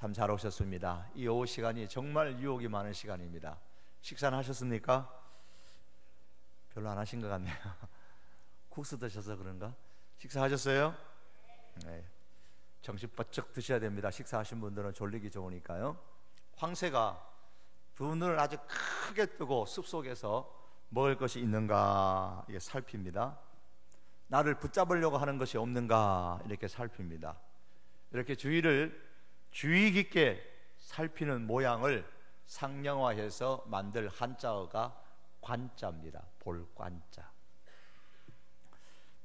참 잘 오셨습니다. 이 오후 시간이 정말 유혹이 많은 시간입니다. 식사는 하셨습니까? 별로 안 하신 것 같네요. 국수 드셔서 그런가? 식사하셨어요? 네. 정신 바짝 드셔야 됩니다. 식사하신 분들은 졸리기 좋으니까요. 황새가 두 눈을 아주 크게 뜨고 숲속에서 먹을 것이 있는가 이게 살핍니다. 나를 붙잡으려고 하는 것이 없는가 이렇게 살핍니다. 이렇게 주의를 주의 깊게 살피는 모양을 상령화해서 만들 한자어가 관자입니다. 볼관자.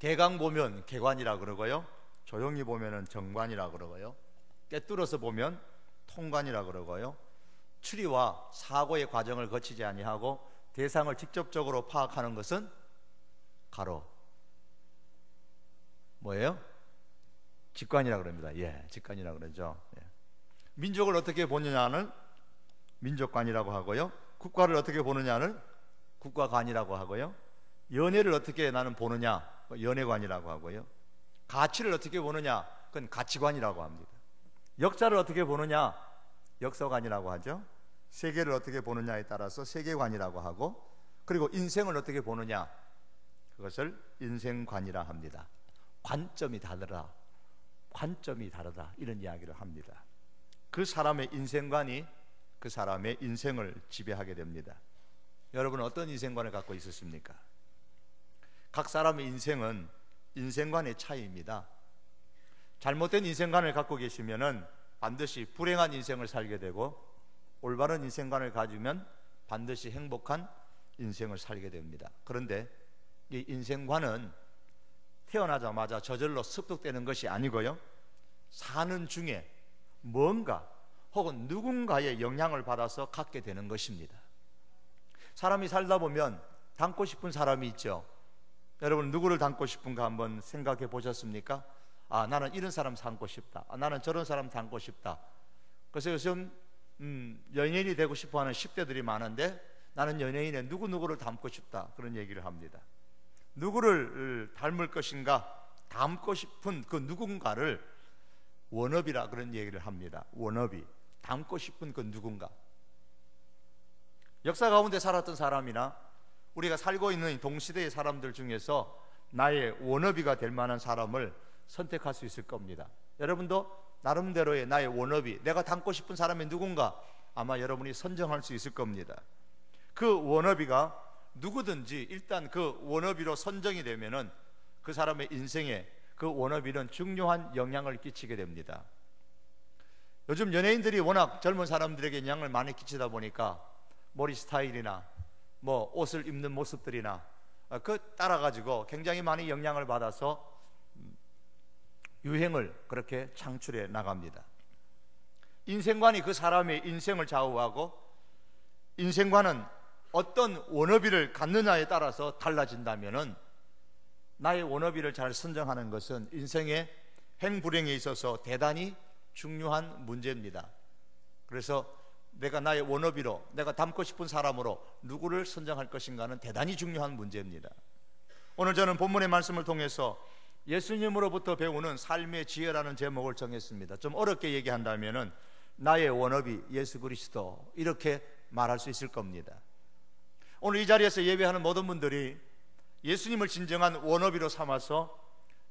대강 보면 개관이라 그러고요, 조용히 보면은 정관이라 그러고요, 꿰뚫어서 보면 통관이라 그러고요, 추리와 사고의 과정을 거치지 아니하고 대상을 직접적으로 파악하는 것은 가로 뭐예요? 직관이라 그럽니다. 예, 직관이라 그러죠. 예. 민족을 어떻게 보느냐는 민족관이라고 하고요, 국가를 어떻게 보느냐는 국가관이라고 하고요, 연애를 어떻게 나는 보느냐 연애관이라고 하고요, 가치를 어떻게 보느냐 그건 가치관이라고 합니다. 역사를 어떻게 보느냐 역사관이라고 하죠. 세계를 어떻게 보느냐에 따라서 세계관이라고 하고, 그리고 인생을 어떻게 보느냐 그것을 인생관이라 합니다. 관점이 다르다, 관점이 다르다 이런 이야기를 합니다. 그 사람의 인생관이 그 사람의 인생을 지배하게 됩니다. 여러분은 어떤 인생관을 갖고 있으십니까? 각 사람의 인생은 인생관의 차이입니다. 잘못된 인생관을 갖고 계시면은 반드시 불행한 인생을 살게 되고, 올바른 인생관을 가지면 반드시 행복한 인생을 살게 됩니다. 그런데 이 인생관은 태어나자마자 저절로 습득되는 것이 아니고요, 사는 중에 뭔가 혹은 누군가의 영향을 받아서 갖게 되는 것입니다. 사람이 살다 보면 닮고 싶은 사람이 있죠. 여러분 누구를 닮고 싶은가 한번 생각해 보셨습니까? 아, 나는 이런 사람 닮고 싶다. 아, 나는 저런 사람 닮고 싶다. 그래서 요즘 연예인이 되고 싶어하는 10대들이 많은데, 나는 연예인의 누구누구를 닮고 싶다 그런 얘기를 합니다. 누구를 닮을 것인가, 닮고 싶은 그 누군가를 워너비라 그런 얘기를 합니다. 워너비, 닮고 싶은 그 누군가. 역사 가운데 살았던 사람이나 우리가 살고 있는 동시대의 사람들 중에서 나의 워너비가 될 만한 사람을 선택할 수 있을 겁니다. 여러분도 나름대로의 나의 워너비, 내가 닮고 싶은 사람이 누군가 아마 여러분이 선정할 수 있을 겁니다. 그 워너비가 누구든지 일단 그 워너비로 선정이 되면은 그 사람의 인생에 그 워너비는 중요한 영향을 끼치게 됩니다. 요즘 연예인들이 워낙 젊은 사람들에게 영향을 많이 끼치다 보니까 머리 스타일이나 뭐 옷을 입는 모습들이나 그 따라가지고 굉장히 많이 영향을 받아서 유행을 그렇게 창출해 나갑니다. 인생관이 그 사람의 인생을 좌우하고, 인생관은 어떤 워너비를 갖느냐에 따라서 달라진다면은 나의 워너비를 잘 선정하는 것은 인생의 행불행에 있어서 대단히 중요한 문제입니다. 그래서 내가 나의 워너비로, 내가 닮고 싶은 사람으로 누구를 선정할 것인가는 대단히 중요한 문제입니다. 오늘 저는 본문의 말씀을 통해서 예수님으로부터 배우는 삶의 지혜라는 제목을 정했습니다. 좀 어렵게 얘기한다면은 나의 워너비 예수 그리스도 이렇게 말할 수 있을 겁니다. 오늘 이 자리에서 예배하는 모든 분들이 예수님을 진정한 워너비로 삼아서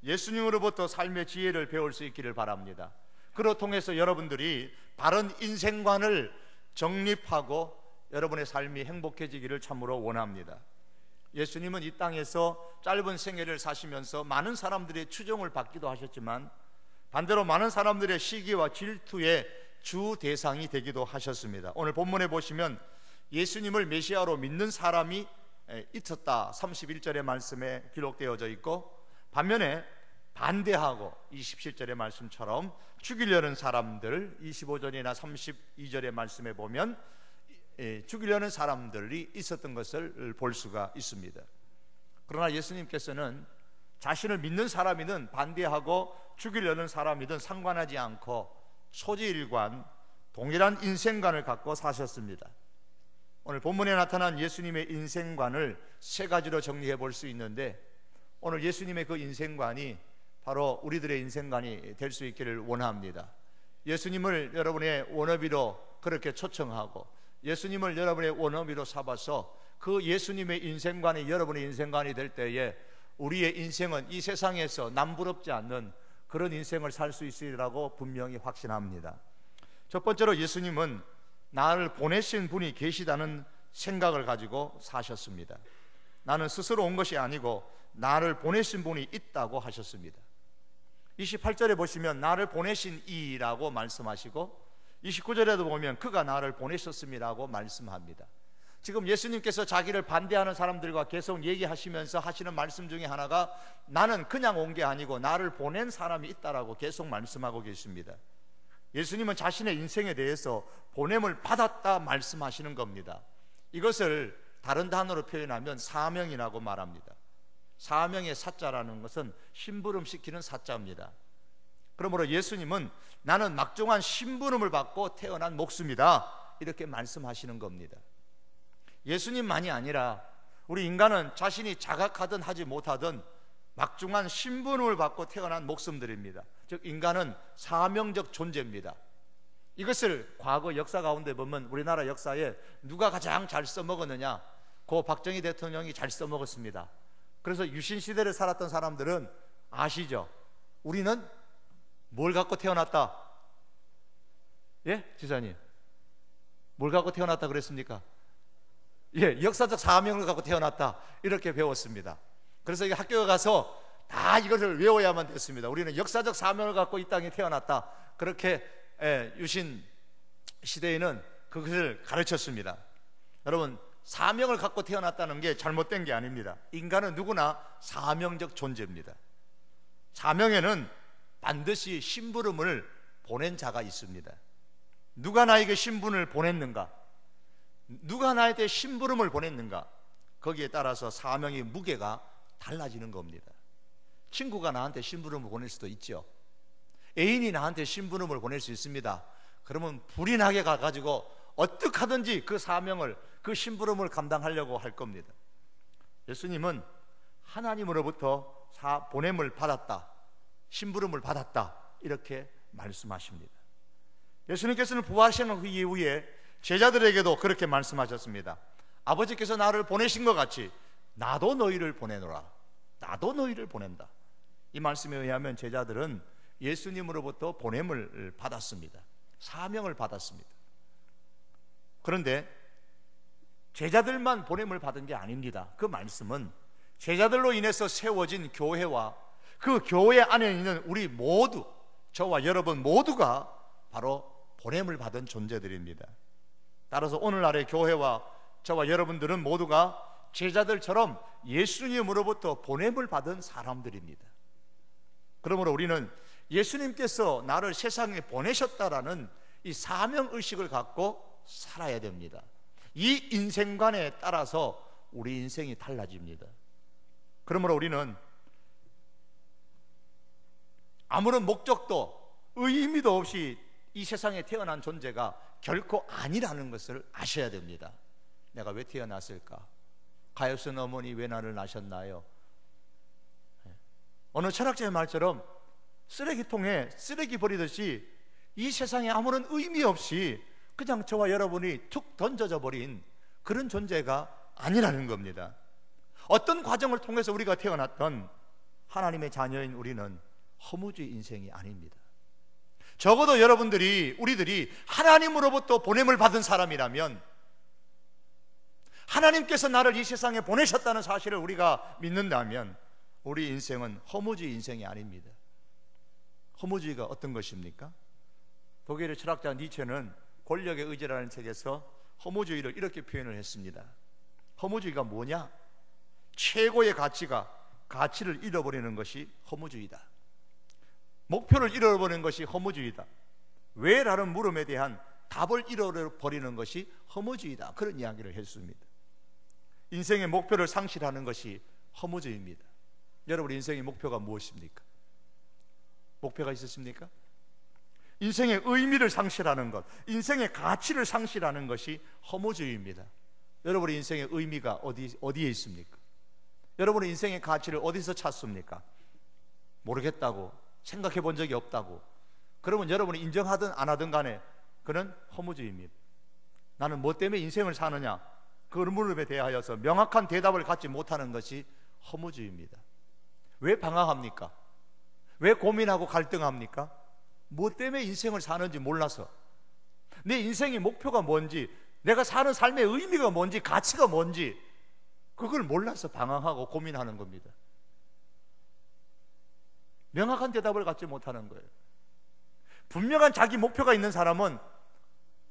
예수님으로부터 삶의 지혜를 배울 수 있기를 바랍니다. 그로 통해서 여러분들이 바른 인생관을 정립하고 여러분의 삶이 행복해지기를 참으로 원합니다. 예수님은 이 땅에서 짧은 생애를 사시면서 많은 사람들의 추종을 받기도 하셨지만, 반대로 많은 사람들의 시기와 질투의 주 대상이 되기도 하셨습니다. 오늘 본문에 보시면 예수님을 메시아로 믿는 사람이 있었다 31절의 말씀에 기록되어져 있고, 반면에 반대하고 27절의 말씀처럼 죽이려는 사람들 25절이나 32절의 말씀에 보면 죽이려는 사람들이 있었던 것을 볼 수가 있습니다. 그러나 예수님께서는 자신을 믿는 사람이든 반대하고 죽이려는 사람이든 상관하지 않고 소지일관 동일한 인생관을 갖고 사셨습니다. 오늘 본문에 나타난 예수님의 인생관을 세 가지로 정리해 볼 수 있는데, 오늘 예수님의 그 인생관이 바로 우리들의 인생관이 될 수 있기를 원합니다. 예수님을 여러분의 워너비로 그렇게 초청하고 예수님을 여러분의 워너비로 삼아서 그 예수님의 인생관이 여러분의 인생관이 될 때에 우리의 인생은 이 세상에서 남부럽지 않는 그런 인생을 살 수 있으리라고 분명히 확신합니다. 첫 번째로 예수님은 나를 보내신 분이 계시다는 생각을 가지고 사셨습니다. 나는 스스로 온 것이 아니고 나를 보내신 분이 있다고 하셨습니다. 28절에 보시면 나를 보내신 이라고 말씀하시고 29절에도 보면 그가 나를 보내셨음이라고 말씀합니다. 지금 예수님께서 자기를 반대하는 사람들과 계속 얘기하시면서 하시는 말씀 중에 하나가 나는 그냥 온 게 아니고 나를 보낸 사람이 있다라고 계속 말씀하고 계십니다. 예수님은 자신의 인생에 대해서 보냄을 받았다 말씀하시는 겁니다. 이것을 다른 단어로 표현하면 사명이라고 말합니다. 사명의 사자라는 것은 심부름시키는 사자입니다. 그러므로 예수님은 나는 막중한 심부름을 받고 태어난 목숨이다 이렇게 말씀하시는 겁니다. 예수님만이 아니라 우리 인간은 자신이 자각하든 하지 못하든 막중한 심부름을 받고 태어난 목숨들입니다. 즉 인간은 사명적 존재입니다. 이것을 과거 역사 가운데 보면 우리나라 역사에 누가 가장 잘 써먹었느냐, 고 박정희 대통령이 잘 써먹었습니다. 그래서 유신시대를 살았던 사람들은 아시죠? 우리는 뭘 갖고 태어났다? 예? 지사님 뭘 갖고 태어났다 그랬습니까? 예, 역사적 사명을 갖고 태어났다 이렇게 배웠습니다. 그래서 학교에 가서 다 이것을 외워야만 됐습니다. 우리는 역사적 사명을 갖고 이 땅에 태어났다 그렇게 유신 시대에는 그것을 가르쳤습니다. 여러분 사명을 갖고 태어났다는 게 잘못된 게 아닙니다. 인간은 누구나 사명적 존재입니다. 사명에는 반드시 심부름을 보낸 자가 있습니다. 누가 나에게 심부름을 보냈는가? 누가 나에게 심부름을 보냈는가? 거기에 따라서 사명의 무게가 달라지는 겁니다. 친구가 나한테 심부름을 보낼 수도 있죠. 애인이 나한테 심부름을 보낼 수 있습니다. 그러면 불이 나게 가가지고 어떻게 하든지 그 사명을, 그 심부름을 감당하려고 할 겁니다. 예수님은 하나님으로부터 보냄을 받았다, 심부름을 받았다 이렇게 말씀하십니다. 예수님께서는 부활하시는 그 이후에 제자들에게도 그렇게 말씀하셨습니다. 아버지께서 나를 보내신 것 같이 나도 너희를 보내노라. 나도 너희를 보낸다. 이 말씀에 의하면 제자들은 예수님으로부터 보냄을 받았습니다. 사명을 받았습니다. 그런데 제자들만 보냄을 받은 게 아닙니다. 그 말씀은 제자들로 인해서 세워진 교회와 그 교회 안에 있는 우리 모두, 저와 여러분 모두가 바로 보냄을 받은 존재들입니다. 따라서 오늘날의 교회와 저와 여러분들은 모두가 제자들처럼 예수님으로부터 보냄을 받은 사람들입니다. 그러므로 우리는 예수님께서 나를 세상에 보내셨다라는 이 사명의식을 갖고 살아야 됩니다. 이 인생관에 따라서 우리 인생이 달라집니다. 그러므로 우리는 아무런 목적도 의미도 없이 이 세상에 태어난 존재가 결코 아니라는 것을 아셔야 됩니다. 내가 왜 태어났을까? 가엾은 어머니 왜 나를 낳으셨나요? 어느 철학자의 말처럼 쓰레기통에 쓰레기 버리듯이 이 세상에 아무런 의미 없이 그냥 저와 여러분이 툭 던져져 버린 그런 존재가 아니라는 겁니다. 어떤 과정을 통해서 우리가 태어났던 하나님의 자녀인 우리는 허무주의 인생이 아닙니다. 적어도 여러분들이, 우리들이 하나님으로부터 보냄을 받은 사람이라면, 하나님께서 나를 이 세상에 보내셨다는 사실을 우리가 믿는다면 우리 인생은 허무주의 인생이 아닙니다. 허무주의가 어떤 것입니까? 독일의 철학자 니체는 권력의 의지라는 책에서 허무주의를 이렇게 표현을 했습니다. 허무주의가 뭐냐? 최고의 가치를 잃어버리는 것이 허무주의다. 목표를 잃어버리는 것이 허무주의다. 왜? 라는 물음에 대한 답을 잃어버리는 것이 허무주의다. 그런 이야기를 했습니다. 인생의 목표를 상실하는 것이 허무주의입니다. 여러분 인생의 목표가 무엇입니까? 목표가 있으십니까? 인생의 의미를 상실하는 것, 인생의 가치를 상실하는 것이 허무주의입니다. 여러분의 인생의 의미가 어디에 있습니까? 여러분의 인생의 가치를 어디서 찾습니까? 모르겠다고, 생각해 본 적이 없다고, 그러면 여러분이 인정하든 안 하든 간에 그는 허무주의입니다. 나는 뭐 때문에 인생을 사느냐, 그 물음에 대하여서 명확한 대답을 갖지 못하는 것이 허무주의입니다. 왜 방황합니까? 왜 고민하고 갈등합니까? 뭐 때문에 인생을 사는지 몰라서, 내 인생의 목표가 뭔지, 내가 사는 삶의 의미가 뭔지, 가치가 뭔지 그걸 몰라서 방황하고 고민하는 겁니다. 명확한 대답을 갖지 못하는 거예요. 분명한 자기 목표가 있는 사람은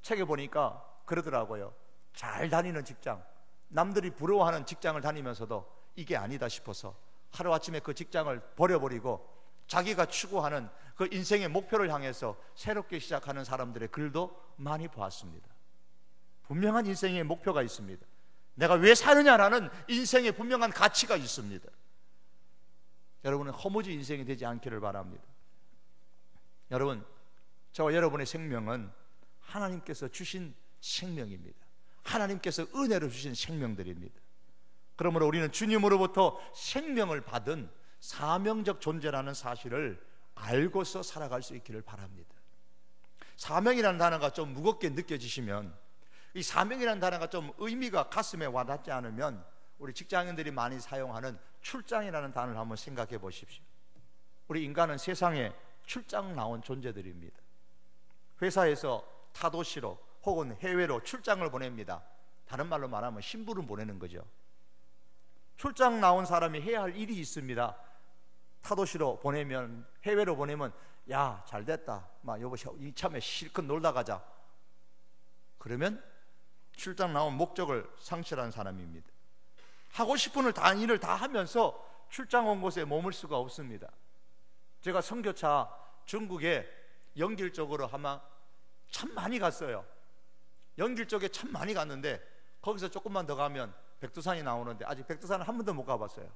책에 보니까 그러더라고요. 잘 다니는 직장, 남들이 부러워하는 직장을 다니면서도 이게 아니다 싶어서 하루아침에 그 직장을 버려버리고 자기가 추구하는 그 인생의 목표를 향해서 새롭게 시작하는 사람들의 글도 많이 보았습니다. 분명한 인생의 목표가 있습니다. 내가 왜 사느냐라는 인생의 분명한 가치가 있습니다. 여러분은 허무주의 인생이 되지 않기를 바랍니다. 여러분, 저와 여러분의 생명은 하나님께서 주신 생명입니다. 하나님께서 은혜로 주신 생명들입니다. 그러므로 우리는 주님으로부터 생명을 받은 사명적 존재라는 사실을 알고서 살아갈 수 있기를 바랍니다. 사명이라는 단어가 좀 무겁게 느껴지시면, 이 사명이라는 단어가 좀 의미가 가슴에 와닿지 않으면 우리 직장인들이 많이 사용하는 출장이라는 단어를 한번 생각해 보십시오. 우리 인간은 세상에 출장 나온 존재들입니다. 회사에서 타도시로 혹은 해외로 출장을 보냅니다. 다른 말로 말하면 심부름 보내는 거죠. 출장 나온 사람이 해야 할 일이 있습니다. 타도시로 보내면, 해외로 보내면, 야, 잘 됐다, 막 여보 이참에 실컷 놀다 가자. 그러면 출장 나온 목적을 상실한 사람입니다. 하고 싶은 일을 다 하면서 출장 온 곳에 머물 수가 없습니다. 제가 선교차 중국에 영길 쪽으로 아마 참 많이 갔어요. 영길 쪽에 참 많이 갔는데 거기서 조금만 더 가면 백두산이 나오는데 아직 백두산을 한 번도 못 가봤어요.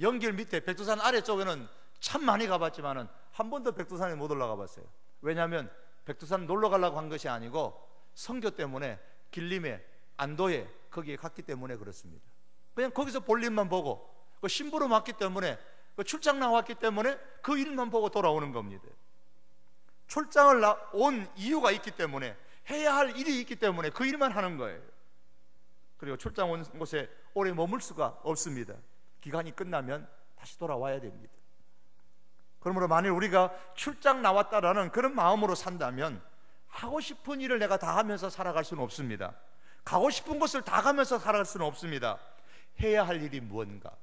영길 밑에 백두산 아래쪽에는 참 많이 가봤지만은 한 번도 백두산에 못 올라가 봤어요. 왜냐하면 백두산 놀러 가려고 한 것이 아니고 선교 때문에 길림에, 안도에 거기에 갔기 때문에 그렇습니다. 그냥 거기서 볼 일만 보고, 그 심부름 왔기 때문에, 그 출장 나왔기 때문에 그 일만 보고 돌아오는 겁니다. 출장을 온 이유가 있기 때문에, 해야 할 일이 있기 때문에 그 일만 하는 거예요. 그리고 출장 온 곳에 오래 머물 수가 없습니다. 기간이 끝나면 다시 돌아와야 됩니다. 그러므로 만일 우리가 출장 나왔다라는 그런 마음으로 산다면 하고 싶은 일을 내가 다 하면서 살아갈 수는 없습니다. 가고 싶은 곳을 다 가면서 살아갈 수는 없습니다. 해야 할 일이 무엇인가?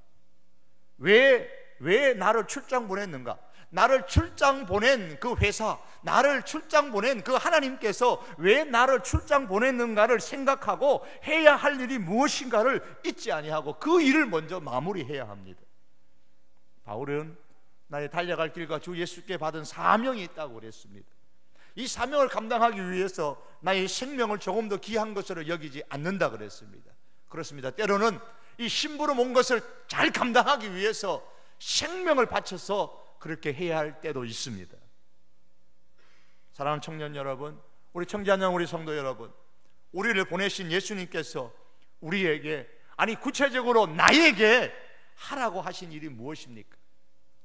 왜 나를 출장 보냈는가? 나를 출장 보낸 그 회사, 나를 출장 보낸 그 하나님께서 왜 나를 출장 보냈는가를 생각하고 해야 할 일이 무엇인가를 잊지 아니하고 그 일을 먼저 마무리해야 합니다. 바울은 나의 달려갈 길과 주 예수께 받은 사명이 있다고 그랬습니다. 이 사명을 감당하기 위해서 나의 생명을 조금 더 귀한 것으로 여기지 않는다 그랬습니다. 그렇습니다. 때로는 이 심부름 온 것을 잘 감당하기 위해서 생명을 바쳐서 그렇게 해야 할 때도 있습니다. 사랑하는 청년 여러분, 우리 청자년 우리 성도 여러분, 우리를 보내신 예수님께서 우리에게, 아니 구체적으로 나에게 하라고 하신 일이 무엇입니까?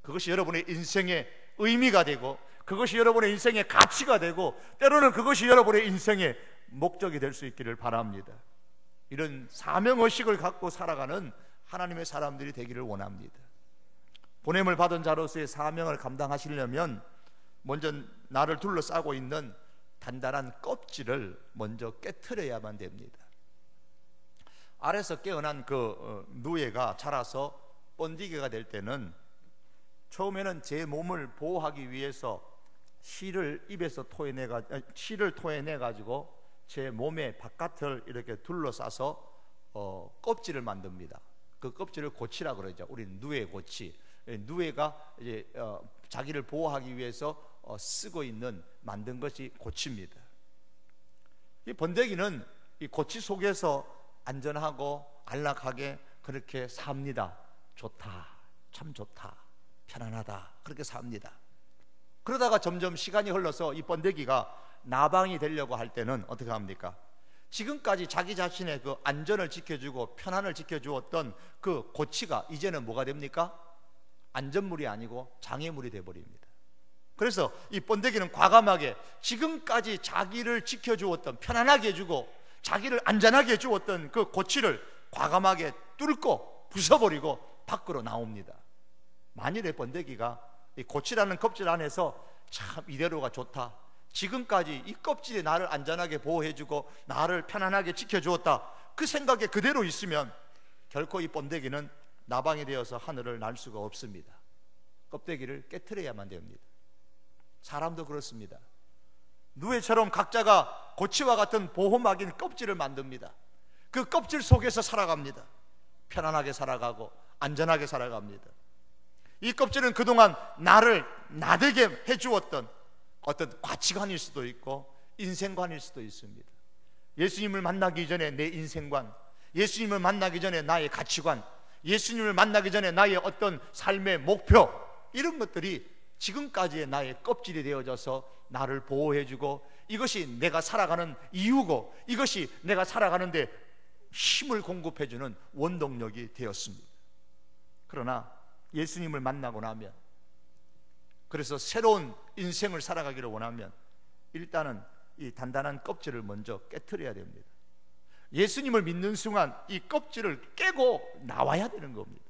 그것이 여러분의 인생의 의미가 되고, 그것이 여러분의 인생의 가치가 되고, 때로는 그것이 여러분의 인생의 목적이 될 수 있기를 바랍니다. 이런 사명의식을 갖고 살아가는 하나님의 사람들이 되기를 원합니다. 보냄을 받은 자로서의 사명을 감당하시려면 먼저 나를 둘러싸고 있는 단단한 껍질을 먼저 깨트려야만 됩니다. 알에서 깨어난 그 누에가 자라서 번디개가 될 때는 처음에는 제 몸을 보호하기 위해서 실을 토해내 가지고 제 몸의 바깥을 이렇게 둘러싸서 껍질을 만듭니다. 그 껍질을 고치라 그러죠. 우리는 누에 고치. 누에가 이제 자기를 보호하기 위해서 쓰고 있는 만든 것이 고치입니다. 이 번데기는 이 고치 속에서 안전하고 안락하게 그렇게 삽니다. 좋다, 참 좋다, 편안하다, 그렇게 삽니다. 그러다가 점점 시간이 흘러서 이 번데기가 나방이 되려고 할 때는 어떻게 합니까? 지금까지 자기 자신의 그 안전을 지켜주고 편안을 지켜주었던 그 고치가 이제는 뭐가 됩니까? 안전물이 아니고 장애물이 되어버립니다. 그래서 이 번데기는 과감하게 지금까지 자기를 지켜주었던, 편안하게 해주고 자기를 안전하게 해주었던 그 고치를 과감하게 뚫고 부숴버리고 밖으로 나옵니다. 만일에 번데기가 이 고치라는 껍질 안에서 참 이대로가 좋다, 지금까지 이 껍질이 나를 안전하게 보호해주고 나를 편안하게 지켜주었다, 그 생각에 그대로 있으면 결코 이 번데기는 나방이 되어서 하늘을 날 수가 없습니다. 껍데기를 깨트려야만 됩니다. 사람도 그렇습니다. 누에처럼 각자가 고치와 같은 보호막인 껍질을 만듭니다. 그 껍질 속에서 살아갑니다. 편안하게 살아가고 안전하게 살아갑니다. 이 껍질은 그동안 나를 나되게 해주었던 어떤 가치관일 수도 있고 인생관일 수도 있습니다. 예수님을 만나기 전에 내 인생관, 예수님을 만나기 전에 나의 가치관, 예수님을 만나기 전에 나의 어떤 삶의 목표, 이런 것들이 지금까지의 나의 껍질이 되어져서 나를 보호해주고 이것이 내가 살아가는 이유고 이것이 내가 살아가는데 힘을 공급해주는 원동력이 되었습니다. 그러나 예수님을 만나고 나면, 그래서 새로운 인생을 살아가기를 원하면 일단은 이 단단한 껍질을 먼저 깨트려야 됩니다. 예수님을 믿는 순간 이 껍질을 깨고 나와야 되는 겁니다.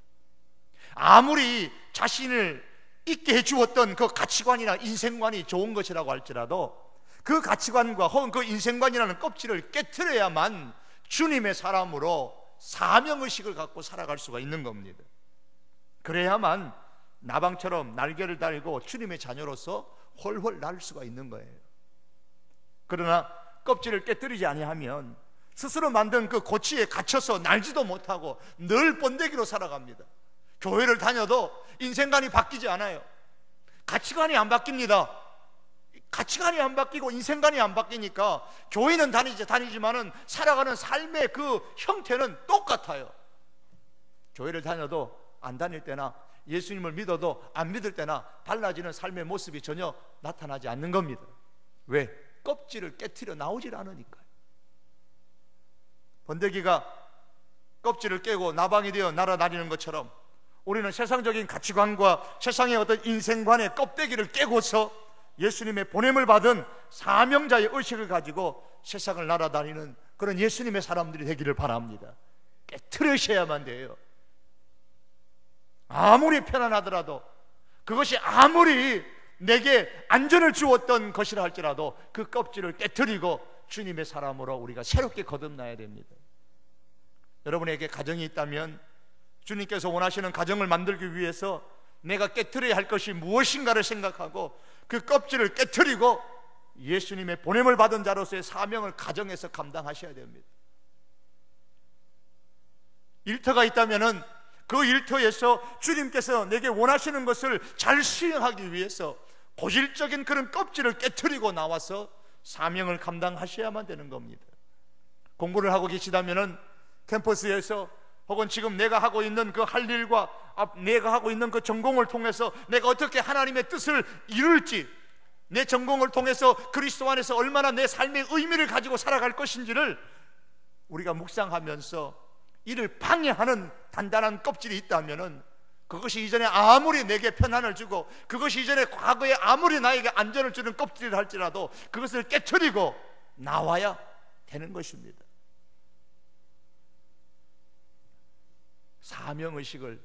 아무리 자신을 있게 해주었던 그 가치관이나 인생관이 좋은 것이라고 할지라도 그 가치관과 혹은 그 인생관이라는 껍질을 깨트려야만 주님의 사람으로 사명의식을 갖고 살아갈 수가 있는 겁니다. 그래야만 나방처럼 날개를 달고 주님의 자녀로서 훨훨 날 수가 있는 거예요. 그러나 껍질을 깨뜨리지 아니하면 스스로 만든 그 고치에 갇혀서 날지도 못하고 늘 번데기로 살아갑니다. 교회를 다녀도 인생관이 바뀌지 않아요. 가치관이 안 바뀝니다. 가치관이 안 바뀌고 인생관이 안 바뀌니까 교회는 다니지만은 살아가는 삶의 그 형태는 똑같아요. 교회를 다녀도 안 다닐 때나 예수님을 믿어도 안 믿을 때나 달라지는 삶의 모습이 전혀 나타나지 않는 겁니다. 왜? 껍질을 깨트려 나오질 않으니까요. 번데기가 껍질을 깨고 나방이 되어 날아다니는 것처럼 우리는 세상적인 가치관과 세상의 어떤 인생관의 껍데기를 깨고서 예수님의 보냄을 받은 사명자의 의식을 가지고 세상을 날아다니는 그런 예수님의 사람들이 되기를 바랍니다. 깨트리셔야만 돼요. 아무리 편안하더라도, 그것이 아무리 내게 안전을 주었던 것이라 할지라도 그 껍질을 깨트리고 주님의 사람으로 우리가 새롭게 거듭나야 됩니다. 여러분에게 가정이 있다면 주님께서 원하시는 가정을 만들기 위해서 내가 깨트려야 할 것이 무엇인가를 생각하고 그 껍질을 깨트리고 예수님의 보냄을 받은 자로서의 사명을 가정에서 감당하셔야 됩니다. 일터가 있다면은 그 일터에서 주님께서 내게 원하시는 것을 잘 수행하기 위해서 고질적인 그런 껍질을 깨트리고 나와서 사명을 감당하셔야만 되는 겁니다. 공부를 하고 계시다면은 캠퍼스에서 혹은 지금 내가 하고 있는 그 할 일과 내가 하고 있는 그 전공을 통해서 내가 어떻게 하나님의 뜻을 이룰지, 내 전공을 통해서 그리스도 안에서 얼마나 내 삶의 의미를 가지고 살아갈 것인지를 우리가 묵상하면서 이를 방해하는 단단한 껍질이 있다면은 그것이 이전에 아무리 내게 편안을 주고 그것이 이전에 과거에 아무리 나에게 안전을 주는 껍질이라 할지라도 그것을 깨트리고 나와야 되는 것입니다. 사명의식을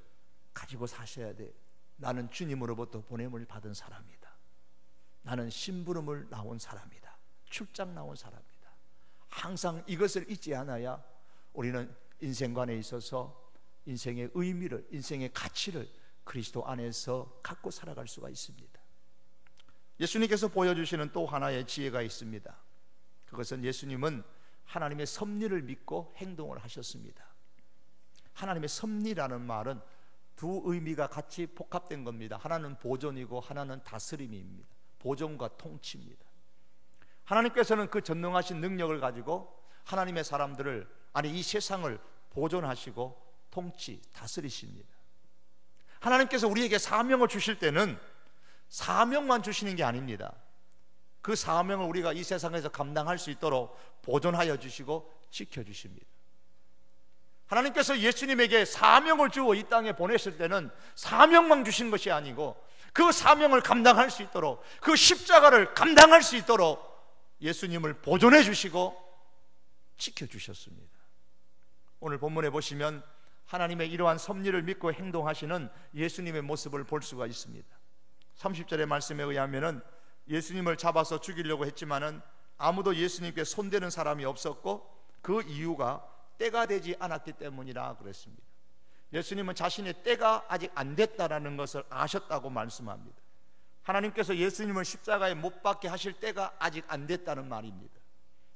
가지고 사셔야 돼. 나는 주님으로부터 보냄을 받은 사람이다. 나는 심부름을 나온 사람이다. 출장 나온 사람이다. 항상 이것을 잊지 않아야 우리는 인생관에 있어서 인생의 의미를, 인생의 가치를 그리스도 안에서 갖고 살아갈 수가 있습니다. 예수님께서 보여주시는 또 하나의 지혜가 있습니다. 그것은 예수님은 하나님의 섭리를 믿고 행동을 하셨습니다. 하나님의 섭리라는 말은 두 의미가 같이 복합된 겁니다. 하나는 보존이고 하나는 다스림입니다. 보존과 통치입니다. 하나님께서는 그 전능하신 능력을 가지고 하나님의 사람들을, 아니 이 세상을 보존하시고 통치, 다스리십니다. 하나님께서 우리에게 사명을 주실 때는 사명만 주시는 게 아닙니다. 그 사명을 우리가 이 세상에서 감당할 수 있도록 보존하여 주시고 지켜주십니다. 하나님께서 예수님에게 사명을 주어 이 땅에 보내실 때는 사명만 주신 것이 아니고 그 사명을 감당할 수 있도록, 그 십자가를 감당할 수 있도록 예수님을 보존해 주시고 지켜주셨습니다. 오늘 본문에 보시면 하나님의 이러한 섭리를 믿고 행동하시는 예수님의 모습을 볼 수가 있습니다. 30절의 말씀에 의하면 예수님을 잡아서 죽이려고 했지만은 아무도 예수님께 손대는 사람이 없었고 그 이유가 때가 되지 않았기 때문이라 그랬습니다. 예수님은 자신의 때가 아직 안 됐다라는 것을 아셨다고 말씀합니다. 하나님께서 예수님을 십자가에 못 박게 하실 때가 아직 안 됐다는 말입니다.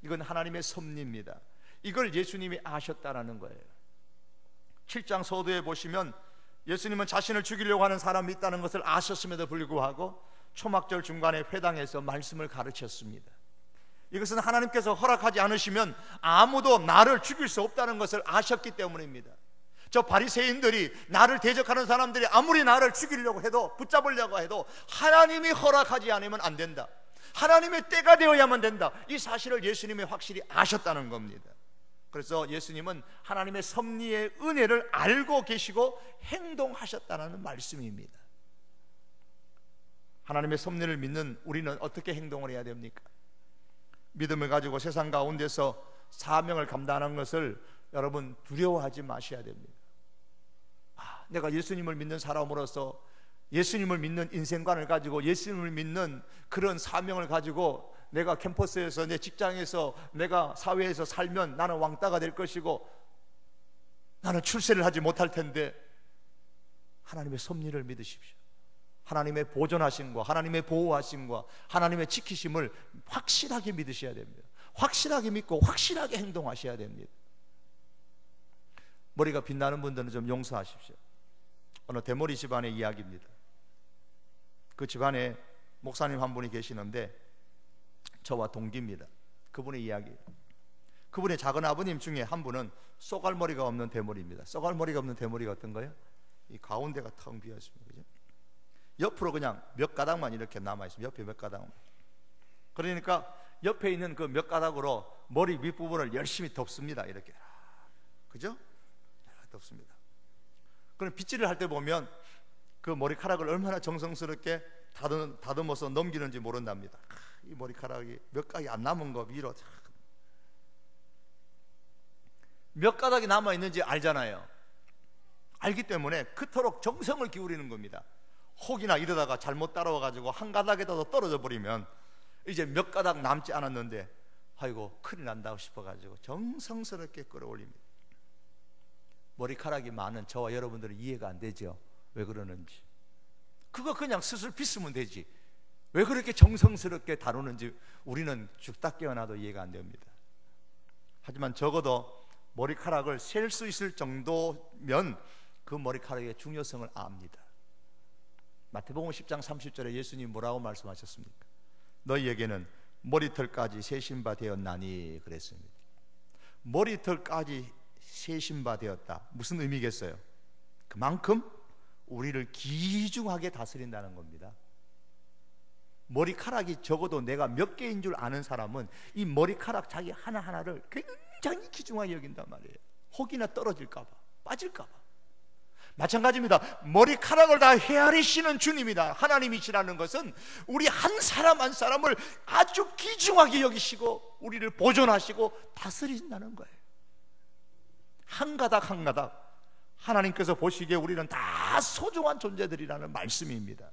이건 하나님의 섭리입니다. 이걸 예수님이 아셨다라는 거예요. 7장 서두에 보시면 예수님은 자신을 죽이려고 하는 사람이 있다는 것을 아셨음에도 불구하고 초막절 중간에 회당에서 말씀을 가르쳤습니다. 이것은 하나님께서 허락하지 않으시면 아무도 나를 죽일 수 없다는 것을 아셨기 때문입니다. 저 바리새인들이, 나를 대적하는 사람들이 아무리 나를 죽이려고 해도, 붙잡으려고 해도 하나님이 허락하지 않으면 안 된다, 하나님의 때가 되어야만 된다, 이 사실을 예수님이 확실히 아셨다는 겁니다. 그래서 예수님은 하나님의 섭리의 은혜를 알고 계시고 행동하셨다는 말씀입니다. 하나님의 섭리를 믿는 우리는 어떻게 행동을 해야 됩니까? 믿음을 가지고 세상 가운데서 사명을 감당하는 것을 여러분 두려워하지 마셔야 됩니다. 내가 예수님을 믿는 사람으로서 예수님을 믿는 인생관을 가지고 예수님을 믿는 그런 사명을 가지고 내가 캠퍼스에서, 내 직장에서, 내가 사회에서 살면 나는 왕따가 될 것이고 나는 출세를 하지 못할 텐데, 하나님의 섭리를 믿으십시오. 하나님의 보존하심과 하나님의 보호하심과 하나님의 지키심을 확실하게 믿으셔야 됩니다. 확실하게 믿고 확실하게 행동하셔야 됩니다. 머리가 빛나는 분들은 좀 용서하십시오. 어느 대머리 집안의 이야기입니다. 그 집안에 목사님 한 분이 계시는데 저와 동기입니다. 그분의 이야기. 그분의 작은 아버님 중에 한 분은 쏘갈머리가 없는 대머리입니다. 쏘갈머리가 없는 대머리가 어떤 거예요? 이 가운데가 텅 비어 있습니다. 그죠? 옆으로 그냥 몇 가닥만 이렇게 남아 있습니다. 옆에 몇 가닥만. 그러니까 옆에 있는 그 몇 가닥으로 머리 윗부분을 열심히 덮습니다. 이렇게. 그죠? 덮습니다. 그럼 빗질을 할 때 보면 그 머리카락을 얼마나 정성스럽게 다듬어서 넘기는지 모른답니다. 이 머리카락이 몇 가닥이 안 남은 거 위로 몇 가닥이 남아 있는지 알잖아요. 알기 때문에 그토록 정성을 기울이는 겁니다. 혹이나 이러다가 잘못 따라와 가지고 한 가닥에다 떨어져 버리면 이제 몇 가닥 남지 않았는데 아이고 큰일 난다고 싶어 가지고 정성스럽게 끌어올립니다. 머리카락이 많은 저와 여러분들은 이해가 안 되죠. 왜 그러는지. 그거 그냥 스스로 빗으면 되지. 왜 그렇게 정성스럽게 다루는지 우리는 죽다 깨어나도 이해가 안 됩니다. 하지만 적어도 머리카락을 셀 수 있을 정도면 그 머리카락의 중요성을 압니다. 마태복음 10장 30절에 예수님 뭐라고 말씀하셨습니까? 너희에게는 머리털까지 세신 바 되었나니 그랬습니다. 머리털까지 세신 바 되었다. 무슨 의미겠어요? 그만큼 우리를 귀중하게 다스린다는 겁니다. 머리카락이 적어도 내가 몇 개인 줄 아는 사람은 이 머리카락 자기 하나하나를 굉장히 귀중하게 여긴단 말이에요. 혹이나 떨어질까 봐, 빠질까 봐. 마찬가지입니다. 머리카락을 다 헤아리시는 주님이다, 하나님이시라는 것은 우리 한 사람 한 사람을 아주 귀중하게 여기시고 우리를 보존하시고 다스린다는 거예요. 한 가닥 한 가닥 하나님께서 보시기에 우리는 다 소중한 존재들이라는 말씀입니다.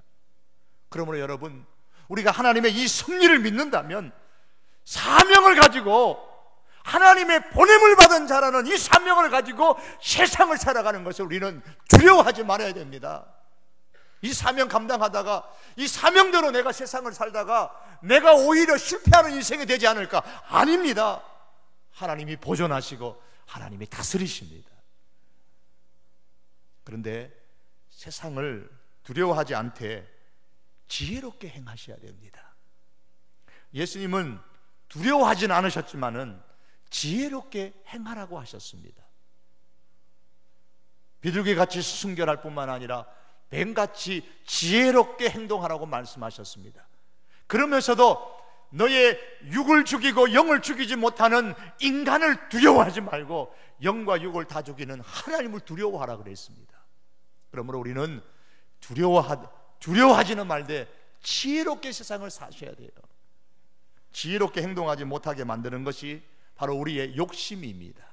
그러므로 여러분, 우리가 하나님의 이 섭리를 믿는다면 사명을 가지고, 하나님의 보냄을 받은 자라는 이 사명을 가지고 세상을 살아가는 것을 우리는 두려워하지 말아야 됩니다. 이 사명 감당하다가 이 사명대로 내가 세상을 살다가 내가 오히려 실패하는 인생이 되지 않을까? 아닙니다. 하나님이 보존하시고 하나님이 다스리십니다. 그런데 세상을 두려워하지 않되 지혜롭게 행하셔야 됩니다. 예수님은 두려워하지는 않으셨지만은 지혜롭게 행하라고 하셨습니다. 비둘기같이 순결할 뿐만 아니라 뱀같이 지혜롭게 행동하라고 말씀하셨습니다. 그러면서도 너의 육을 죽이고 영을 죽이지 못하는 인간을 두려워하지 말고 영과 육을 다 죽이는 하나님을 두려워하라 그랬습니다. 그러므로 우리는 두려워하지는 말되 지혜롭게 세상을 사셔야 돼요. 지혜롭게 행동하지 못하게 만드는 것이 바로 우리의 욕심입니다.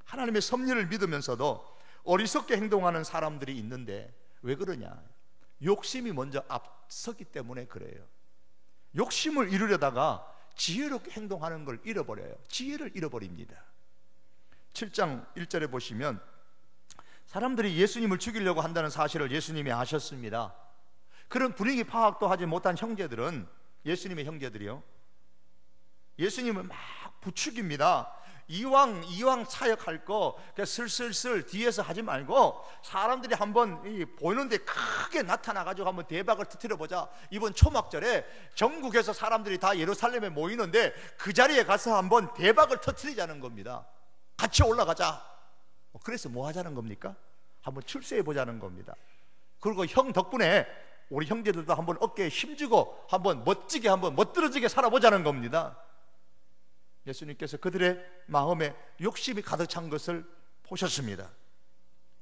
하나님의 섭리를 믿으면서도 어리석게 행동하는 사람들이 있는데 왜 그러냐? 욕심이 먼저 앞서기 때문에 그래요. 욕심을 이루려다가 지혜롭게 행동하는 걸 잃어버려요. 지혜를 잃어버립니다. 7장 1절에 보시면 사람들이 예수님을 죽이려고 한다는 사실을 예수님이 아셨습니다. 그런 분위기 파악도 하지 못한 형제들은, 예수님의 형제들이요, 예수님을 막 부추깁니다. 이왕 사역할 거 슬슬슬 뒤에서 하지 말고 사람들이 한번 보이는데 크게 나타나가지고 한번 대박을 터뜨려보자. 이번 초막절에 전국에서 사람들이 다 예루살렘에 모이는데 그 자리에 가서 한번 대박을 터뜨리자는 겁니다. 같이 올라가자. 그래서 뭐 하자는 겁니까? 한번 출세해보자는 겁니다. 그리고 형 덕분에 우리 형제들도 한번 어깨에 힘주고 한번 멋지게, 한번 멋들어지게 살아보자는 겁니다. 예수님께서 그들의 마음에 욕심이 가득 찬 것을 보셨습니다.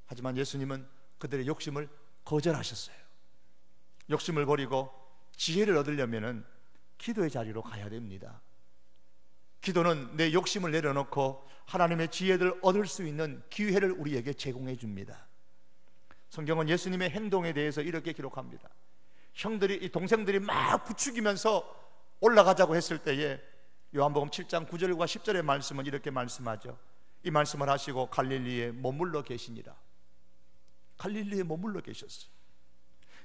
하지만 예수님은 그들의 욕심을 거절하셨어요. 욕심을 버리고 지혜를 얻으려면 기도의 자리로 가야 됩니다. 기도는 내 욕심을 내려놓고 하나님의 지혜를 얻을 수 있는 기회를 우리에게 제공해 줍니다. 성경은 예수님의 행동에 대해서 이렇게 기록합니다. 형들이, 동생들이 막 부추기면서 올라가자고 했을 때에 요한복음 7장 9절과 10절의 말씀은 이렇게 말씀하죠. 이 말씀을 하시고 갈릴리에 머물러 계시니라. 갈릴리에 머물러 계셨어요.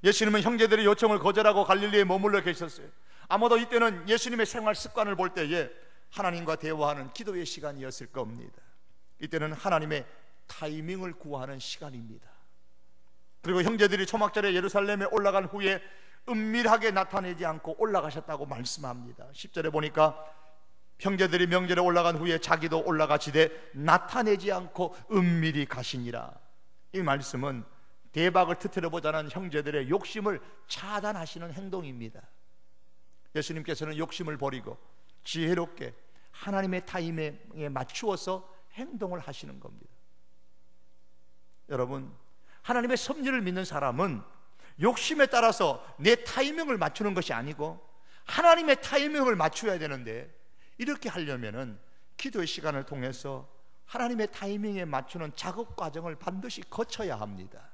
예수님은 형제들의 요청을 거절하고 갈릴리에 머물러 계셨어요. 아마도 이때는 예수님의 생활 습관을 볼 때에 하나님과 대화하는 기도의 시간이었을 겁니다. 이때는 하나님의 타이밍을 구하는 시간입니다. 그리고 형제들이 초막절에 예루살렘에 올라간 후에 은밀하게 나타내지 않고 올라가셨다고 말씀합니다. 10절에 보니까 형제들이 명절에 올라간 후에 자기도 올라가시되 나타내지 않고 은밀히 가시니라. 이 말씀은 대박을 터뜨려보자는 형제들의 욕심을 차단하시는 행동입니다. 예수님께서는 욕심을 버리고 지혜롭게 하나님의 타이밍에 맞추어서 행동을 하시는 겁니다. 여러분, 하나님의 섭리를 믿는 사람은 욕심에 따라서 내 타이밍을 맞추는 것이 아니고 하나님의 타이밍을 맞춰야 되는데, 이렇게 하려면은 기도의 시간을 통해서 하나님의 타이밍에 맞추는 작업 과정을 반드시 거쳐야 합니다.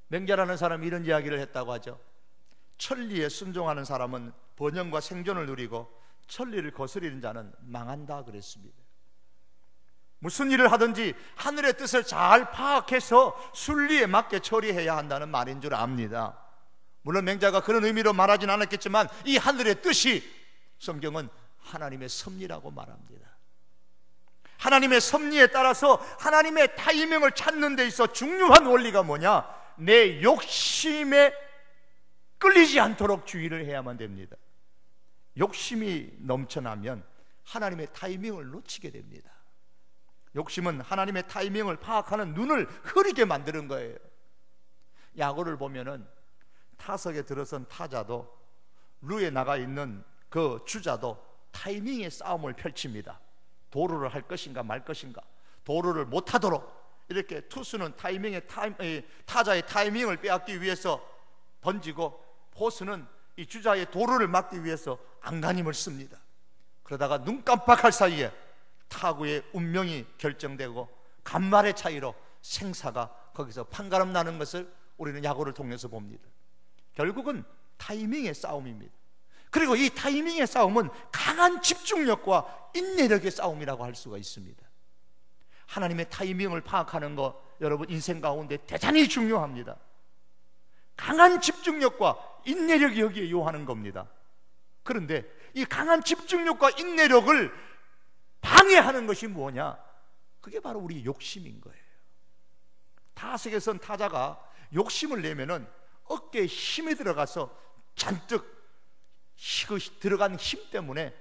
맹자라는 사람이 이런 이야기를 했다고 하죠. 천리에 순종하는 사람은 번영과 생존을 누리고 천리를 거스리는 자는 망한다 그랬습니다. 무슨 일을 하든지 하늘의 뜻을 잘 파악해서 순리에 맞게 처리해야 한다는 말인 줄 압니다. 물론 맹자가 그런 의미로 말하진 않았겠지만 이 하늘의 뜻이 성경은 하나님의 섭리라고 말합니다. 하나님의 섭리에 따라서 하나님의 타이밍을 찾는 데 있어 중요한 원리가 뭐냐? 내 욕심에 끌리지 않도록 주의를 해야만 됩니다. 욕심이 넘쳐나면 하나님의 타이밍을 놓치게 됩니다. 욕심은 하나님의 타이밍을 파악하는 눈을 흐리게 만드는 거예요. 야구를 보면은 타석에 들어선 타자도 루에 나가 있는 그 주자도 타이밍의 싸움을 펼칩니다. 도루를 할 것인가 말 것인가. 도루를 못하도록 이렇게 투수는 타자의 타이밍을 빼앗기 위해서 던지고, 포수는 이 주자의 도루를 막기 위해서 안간힘을 씁니다. 그러다가 눈 깜빡할 사이에 타구의 운명이 결정되고 간말의 차이로 생사가 거기서 판가름 나는 것을 우리는 야구를 통해서 봅니다. 결국은 타이밍의 싸움입니다. 그리고 이 타이밍의 싸움은 강한 집중력과 인내력의 싸움이라고 할 수가 있습니다. 하나님의 타이밍을 파악하는 것, 여러분 인생 가운데 대단히 중요합니다. 강한 집중력과 인내력이 여기에 요하는 겁니다. 그런데 이 강한 집중력과 인내력을 방해하는 것이 뭐냐? 그게 바로 우리 욕심인 거예요. 타석에 선 타자가 욕심을 내면은 어깨에 힘이 들어가서 잔뜩 들어간 힘 때문에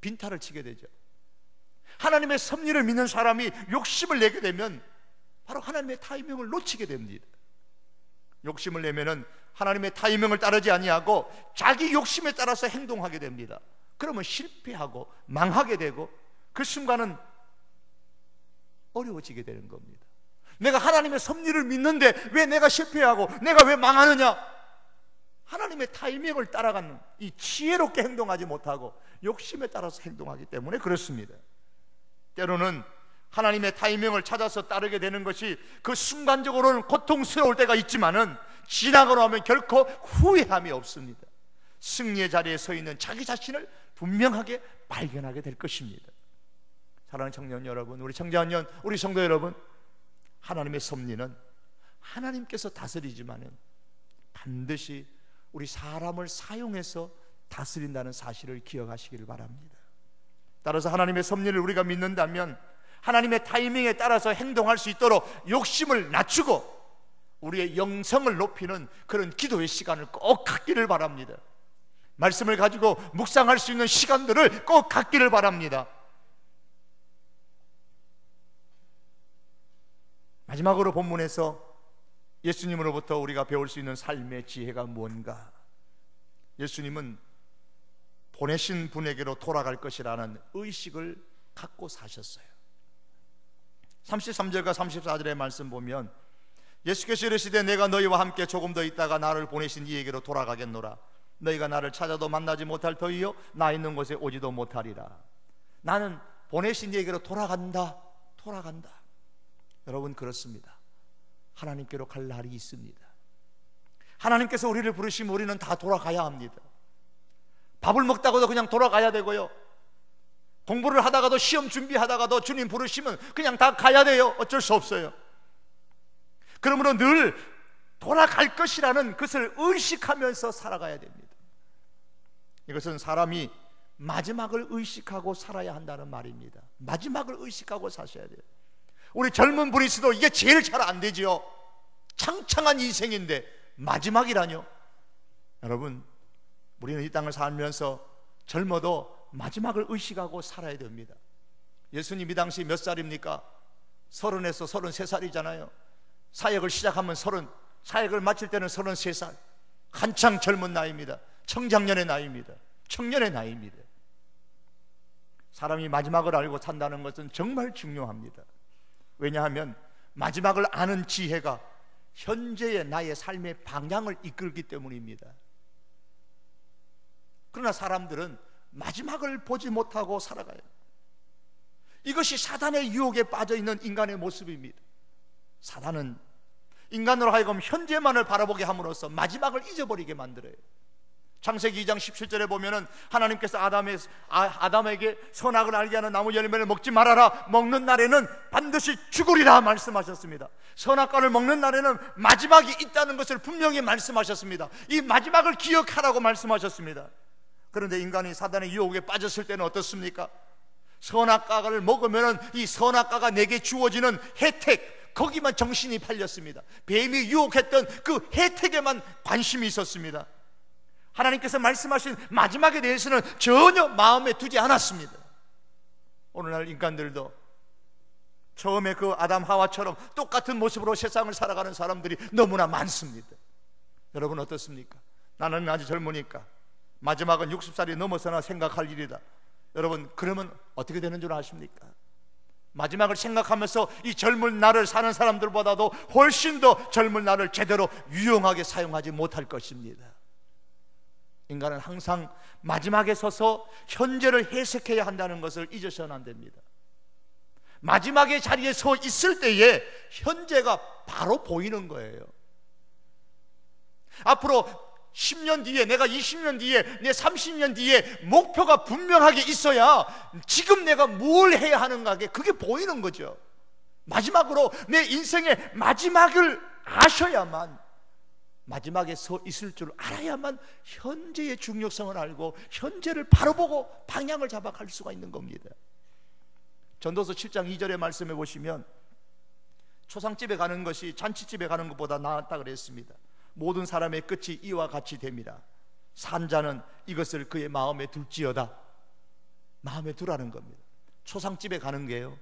빈타를 치게 되죠. 하나님의 섭리를 믿는 사람이 욕심을 내게 되면 바로 하나님의 타이밍을 놓치게 됩니다. 욕심을 내면은 하나님의 타이밍을 따르지 아니하고 자기 욕심에 따라서 행동하게 됩니다. 그러면 실패하고 망하게 되고 그 순간은 어려워지게 되는 겁니다. 내가 하나님의 섭리를 믿는데 왜 내가 실패하고 내가 왜 망하느냐? 하나님의 타이밍을 따라가는, 이 지혜롭게 행동하지 못하고 욕심에 따라서 행동하기 때문에 그렇습니다. 때로는 하나님의 타이밍을 찾아서 따르게 되는 것이 그 순간적으로는 고통스러울 때가 있지만은 지나고 나면 결코 후회함이 없습니다. 승리의 자리에 서 있는 자기 자신을 분명하게 발견하게 될 것입니다. 사랑하는 청년 여러분, 우리 청자년, 우리 성도 여러분, 하나님의 섭리는 하나님께서 다스리지만은 반드시 우리 사람을 사용해서 다스린다는 사실을 기억하시기를 바랍니다. 따라서 하나님의 섭리를 우리가 믿는다면 하나님의 타이밍에 따라서 행동할 수 있도록 욕심을 낮추고 우리의 영성을 높이는 그런 기도의 시간을 꼭 갖기를 바랍니다. 말씀을 가지고 묵상할 수 있는 시간들을 꼭 갖기를 바랍니다. 마지막으로 본문에서 예수님으로부터 우리가 배울 수 있는 삶의 지혜가 무언가? 예수님은 보내신 분에게로 돌아갈 것이라는 의식을 갖고 사셨어요. 33절과 34절의 말씀 보면 예수께서 이르시되 내가 너희와 함께 조금 더 있다가 나를 보내신 이에게로 돌아가겠노라. 너희가 나를 찾아도 만나지 못할 터이요 나 있는 곳에 오지도 못하리라. 나는 보내신 이에게로 돌아간다. 여러분, 그렇습니다. 하나님께로 갈 날이 있습니다. 하나님께서 우리를 부르시면 우리는 다 돌아가야 합니다. 밥을 먹다가도 그냥 돌아가야 되고요, 공부를 하다가도 시험 준비하다가도 주님 부르시면 그냥 다 가야 돼요. 어쩔 수 없어요. 그러므로 늘 돌아갈 것이라는 것을 의식하면서 살아가야 됩니다. 이것은 사람이 마지막을 의식하고 살아야 한다는 말입니다. 마지막을 의식하고 사셔야 돼요. 우리 젊은 분이서도 이게 제일 잘 안 되지요. 창창한 인생인데 마지막이라뇨. 여러분, 우리는 이 땅을 살면서 젊어도 마지막을 의식하고 살아야 됩니다. 예수님 이 당시 몇 살입니까? 30에서 33살이잖아요 사역을 시작하면 사역을 마칠 때는 33살, 한창 젊은 나이입니다. 청장년의 나이입니다. 청년의 나이입니다. 사람이 마지막을 알고 산다는 것은 정말 중요합니다. 왜냐하면 마지막을 아는 지혜가 현재의 나의 삶의 방향을 이끌기 때문입니다. 그러나 사람들은 마지막을 보지 못하고 살아가요. 이것이 사단의 유혹에 빠져있는 인간의 모습입니다. 사단은 인간으로 하여금 현재만을 바라보게 함으로써 마지막을 잊어버리게 만들어요. 창세기 2장 17절에 보면은 하나님께서 아담에게 선악을 알게 하는 나무 열매를 먹지 말아라. 먹는 날에는 반드시 죽으리라 말씀하셨습니다. 선악과를 먹는 날에는 마지막이 있다는 것을 분명히 말씀하셨습니다. 이 마지막을 기억하라고 말씀하셨습니다. 그런데 인간이 사단의 유혹에 빠졌을 때는 어떻습니까? 선악과를 먹으면은 이 선악과가 내게 주어지는 혜택, 거기만 정신이 팔렸습니다. 뱀이 유혹했던 그 혜택에만 관심이 있었습니다. 하나님께서 말씀하신 마지막에 대해서는 전혀 마음에 두지 않았습니다. 오늘날 인간들도 처음에 그 아담 하와처럼 똑같은 모습으로 세상을 살아가는 사람들이 너무나 많습니다. 여러분 어떻습니까? 나는 아주 젊으니까 마지막은 60살이 넘어서나 생각할 일이다. 여러분, 그러면 어떻게 되는 줄 아십니까? 마지막을 생각하면서 이 젊은 날을 사는 사람들보다도 훨씬 더 젊은 날을 제대로 유용하게 사용하지 못할 것입니다. 인간은 항상 마지막에 서서 현재를 해석해야 한다는 것을 잊으셔는 안 됩니다. 마지막의 자리에 서 있을 때에 현재가 바로 보이는 거예요. 앞으로 10년 뒤에, 내가 20년 뒤에, 내 30년 뒤에 목표가 분명하게 있어야 지금 내가 뭘 해야 하는가, 그게 보이는 거죠. 마지막으로 내 인생의 마지막을 아셔야만, 마지막에 서 있을 줄 알아야만 현재의 중요성을 알고 현재를 바로 보고 방향을 잡아 갈 수가 있는 겁니다. 전도서 7장 2절의 말씀에 보시면 초상집에 가는 것이 잔치집에 가는 것보다 나았다 그랬습니다. 모든 사람의 끝이 이와 같이 됨이라. 산 자는 이것을 그의 마음에 둘지어다. 마음에 두라는 겁니다. 초상집에 가는 게요,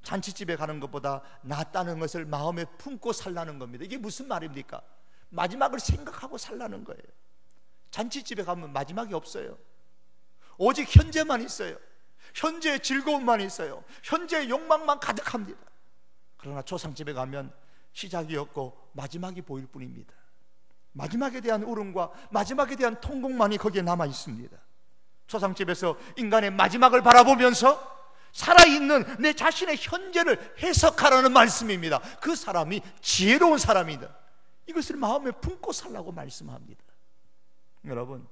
잔치집에 가는 것보다 낫다는 것을 마음에 품고 살라는 겁니다. 이게 무슨 말입니까? 마지막을 생각하고 살라는 거예요. 잔치집에 가면 마지막이 없어요. 오직 현재만 있어요. 현재의 즐거움만 있어요. 현재의 욕망만 가득합니다. 그러나 초상집에 가면 시작이 없고 마지막이 보일 뿐입니다. 마지막에 대한 울음과 마지막에 대한 통곡만이 거기에 남아 있습니다. 초상집에서 인간의 마지막을 바라보면서 살아있는 내 자신의 현재를 해석하라는 말씀입니다. 그 사람이 지혜로운 사람이다. 이것을 마음에 품고 살라고 말씀합니다. 여러분,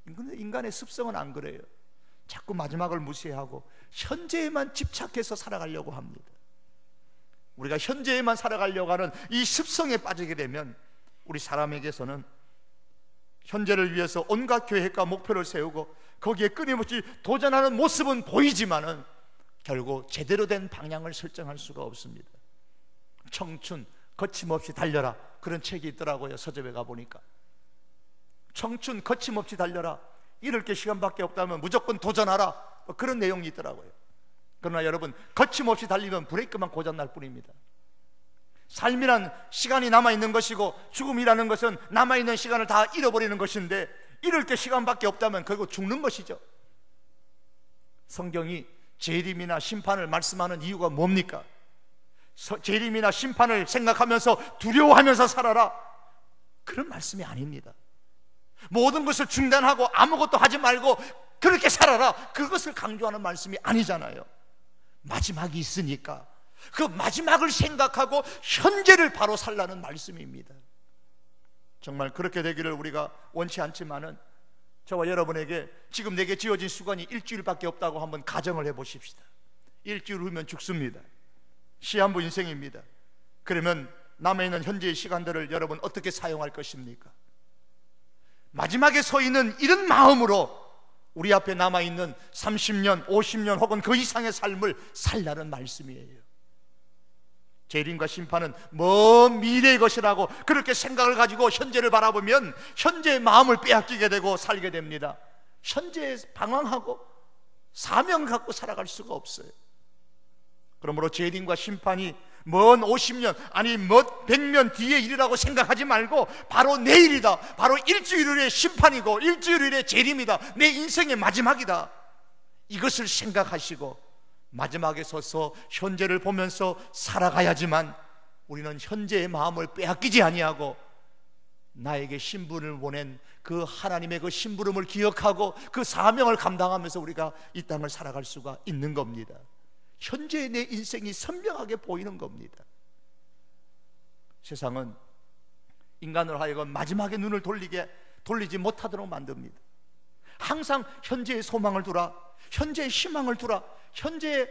인간의 습성은 안 그래요. 자꾸 마지막을 무시하고 현재에만 집착해서 살아가려고 합니다. 우리가 현재에만 살아가려고 하는 이 습성에 빠지게 되면 우리 사람에게서는 현재를 위해서 온갖 계획과 목표를 세우고 거기에 끊임없이 도전하는 모습은 보이지만은 결국 제대로 된 방향을 설정할 수가 없습니다. 청춘 거침없이 달려라, 그런 책이 있더라고요. 서점에 가보니까 청춘 거침없이 달려라, 잃을 게 시간밖에 없다면 무조건 도전하라, 그런 내용이 있더라고요. 그러나 여러분, 거침없이 달리면 브레이크만 고장날 뿐입니다. 삶이란 시간이 남아있는 것이고 죽음이라는 것은 남아있는 시간을 다 잃어버리는 것인데 잃을 게 시간밖에 없다면 결국 죽는 것이죠. 성경이 재림이나 심판을 말씀하는 이유가 뭡니까? 재림이나 심판을 생각하면서 두려워하면서 살아라, 그런 말씀이 아닙니다. 모든 것을 중단하고 아무것도 하지 말고 그렇게 살아라, 그것을 강조하는 말씀이 아니잖아요. 마지막이 있으니까 그 마지막을 생각하고 현재를 바로 살라는 말씀입니다. 정말 그렇게 되기를 우리가 원치 않지만은 저와 여러분에게 지금 내게 지어진 수간이 일주일밖에 없다고 한번 가정을 해보십시다. 일주일 후면 죽습니다. 시한부 인생입니다. 그러면 남아있는 현재의 시간들을 여러분 어떻게 사용할 것입니까? 마지막에 서 있는 이런 마음으로 우리 앞에 남아있는 30년, 50년 혹은 그 이상의 삶을 살라는 말씀이에요. 재림과 심판은 먼 미래의 것이라고 그렇게 생각을 가지고 현재를 바라보면 현재의 마음을 빼앗기게 되고 살게 됩니다. 현재에 방황하고 사명 갖고 살아갈 수가 없어요. 그러므로 재림과 심판이 먼 50년 아니 먼 100년 뒤의 일이라고 생각하지 말고 바로 내일이다, 바로 일주일 후의 심판이고 일주일 후의 재림이다, 내 인생의 마지막이다, 이것을 생각하시고 마지막에 서서 현재를 보면서 살아가야지만 우리는 현재의 마음을 빼앗기지 아니하고 나에게 신분을 보낸 그 하나님의 그 심부름을 기억하고 그 사명을 감당하면서 우리가 이 땅을 살아갈 수가 있는 겁니다. 현재의 내 인생이 선명하게 보이는 겁니다. 세상은 인간을 하여금 마지막에 눈을 돌리지 못하도록 만듭니다. 항상 현재의 소망을 두라, 현재의 희망을 두라, 현재에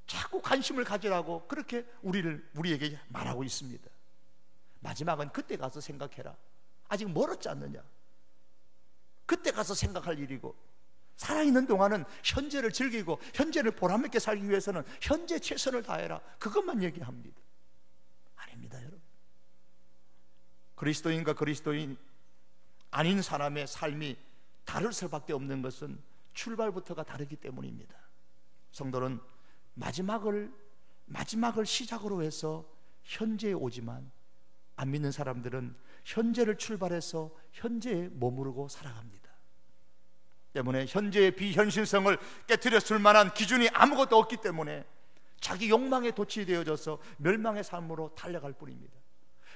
자꾸 관심을 가지라고 그렇게 우리에게 말하고 있습니다. 마지막은 그때 가서 생각해라. 아직 멀었지 않느냐? 그때 가서 생각할 일이고, 살아있는 동안은 현재를 즐기고 현재를 보람있게 살기 위해서는 현재 최선을 다해라, 그것만 얘기합니다. 아닙니다, 여러분. 그리스도인과 그리스도인 아닌 사람의 삶이 다를 수밖에 없는 것은 출발부터가 다르기 때문입니다. 성도는 마지막을 시작으로 해서 현재에 오지만 안 믿는 사람들은 현재를 출발해서 현재에 머무르고 살아갑니다. 때문에 현재의 비현실성을 깨트렸을 만한 기준이 아무것도 없기 때문에 자기 욕망에 도취되어져서 멸망의 삶으로 달려갈 뿐입니다.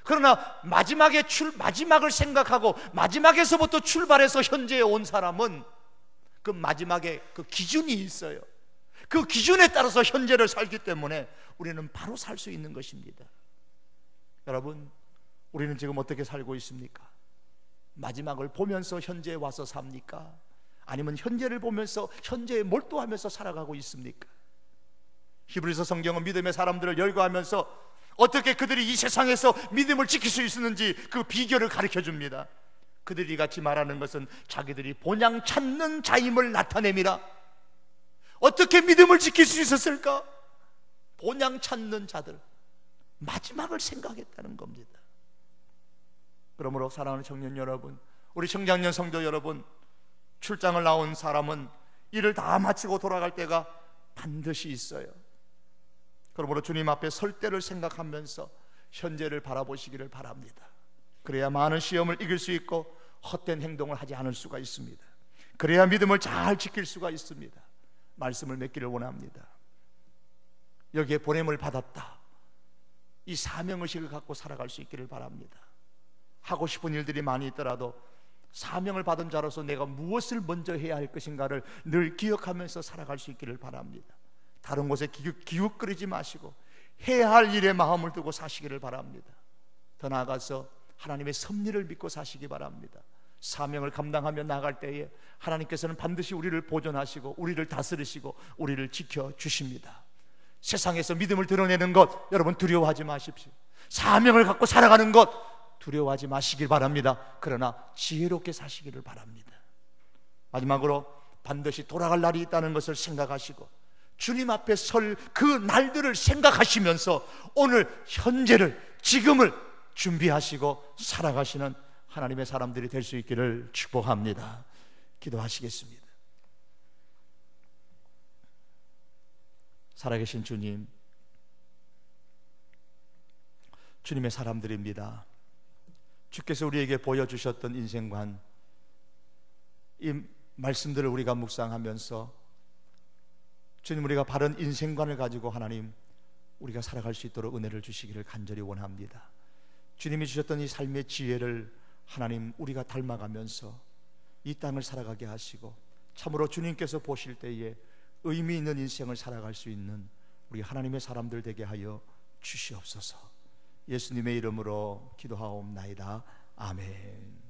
그러나 마지막을 생각하고 마지막에서부터 출발해서 현재에 온 사람은 그 마지막에 그 기준이 있어요. 그 기준에 따라서 현재를 살기 때문에 우리는 바로 살 수 있는 것입니다. 여러분, 우리는 지금 어떻게 살고 있습니까? 마지막을 보면서 현재에 와서 삽니까? 아니면 현재를 보면서 현재에 몰두하면서 살아가고 있습니까? 히브리서 성경은 믿음의 사람들을 열거하면서 어떻게 그들이 이 세상에서 믿음을 지킬 수 있었는지 그 비결을 가르쳐 줍니다. 그들이 같이 말하는 것은 자기들이 본향 찾는 자임을 나타냅니다. 어떻게 믿음을 지킬 수 있었을까? 본향 찾는 자들, 마지막을 생각했다는 겁니다. 그러므로 사랑하는 청년 여러분, 우리 청장년 성도 여러분, 출장을 나온 사람은 일을 다 마치고 돌아갈 때가 반드시 있어요. 그러므로 주님 앞에 설 때를 생각하면서 현재를 바라보시기를 바랍니다. 그래야 많은 시험을 이길 수 있고 헛된 행동을 하지 않을 수가 있습니다. 그래야 믿음을 잘 지킬 수가 있습니다. 말씀을 맺기를 원합니다. 여기에 보냄을 받았다, 이 사명의식을 갖고 살아갈 수 있기를 바랍니다. 하고 싶은 일들이 많이 있더라도 사명을 받은 자로서 내가 무엇을 먼저 해야 할 것인가를 늘 기억하면서 살아갈 수 있기를 바랍니다. 다른 곳에 기웃거리지 마시고 해야 할 일에 마음을 두고 사시기를 바랍니다. 더 나아가서 하나님의 섭리를 믿고 사시기 바랍니다. 사명을 감당하며 나아갈 때에 하나님께서는 반드시 우리를 보존하시고 우리를 다스리시고 우리를 지켜주십니다. 세상에서 믿음을 드러내는 것 여러분 두려워하지 마십시오. 사명을 갖고 살아가는 것 두려워하지 마시길 바랍니다. 그러나 지혜롭게 사시기를 바랍니다. 마지막으로 반드시 돌아갈 날이 있다는 것을 생각하시고 주님 앞에 설 그 날들을 생각하시면서 오늘 현재를 지금을 준비하시고 살아가시는 하나님의 사람들이 될 수 있기를 축복합니다. 기도하시겠습니다. 살아계신 주님, 주님의 사람들입니다. 주께서 우리에게 보여주셨던 인생관, 이 말씀들을 우리가 묵상하면서 주님, 우리가 바른 인생관을 가지고 하나님 우리가 살아갈 수 있도록 은혜를 주시기를 간절히 원합니다. 주님이 주셨던 이 삶의 지혜를 하나님 우리가 닮아가면서 이 땅을 살아가게 하시고 참으로 주님께서 보실 때에 의미 있는 인생을 살아갈 수 있는 우리 하나님의 사람들 되게 하여 주시옵소서. 예수님의 이름으로 기도하옵나이다. 아멘.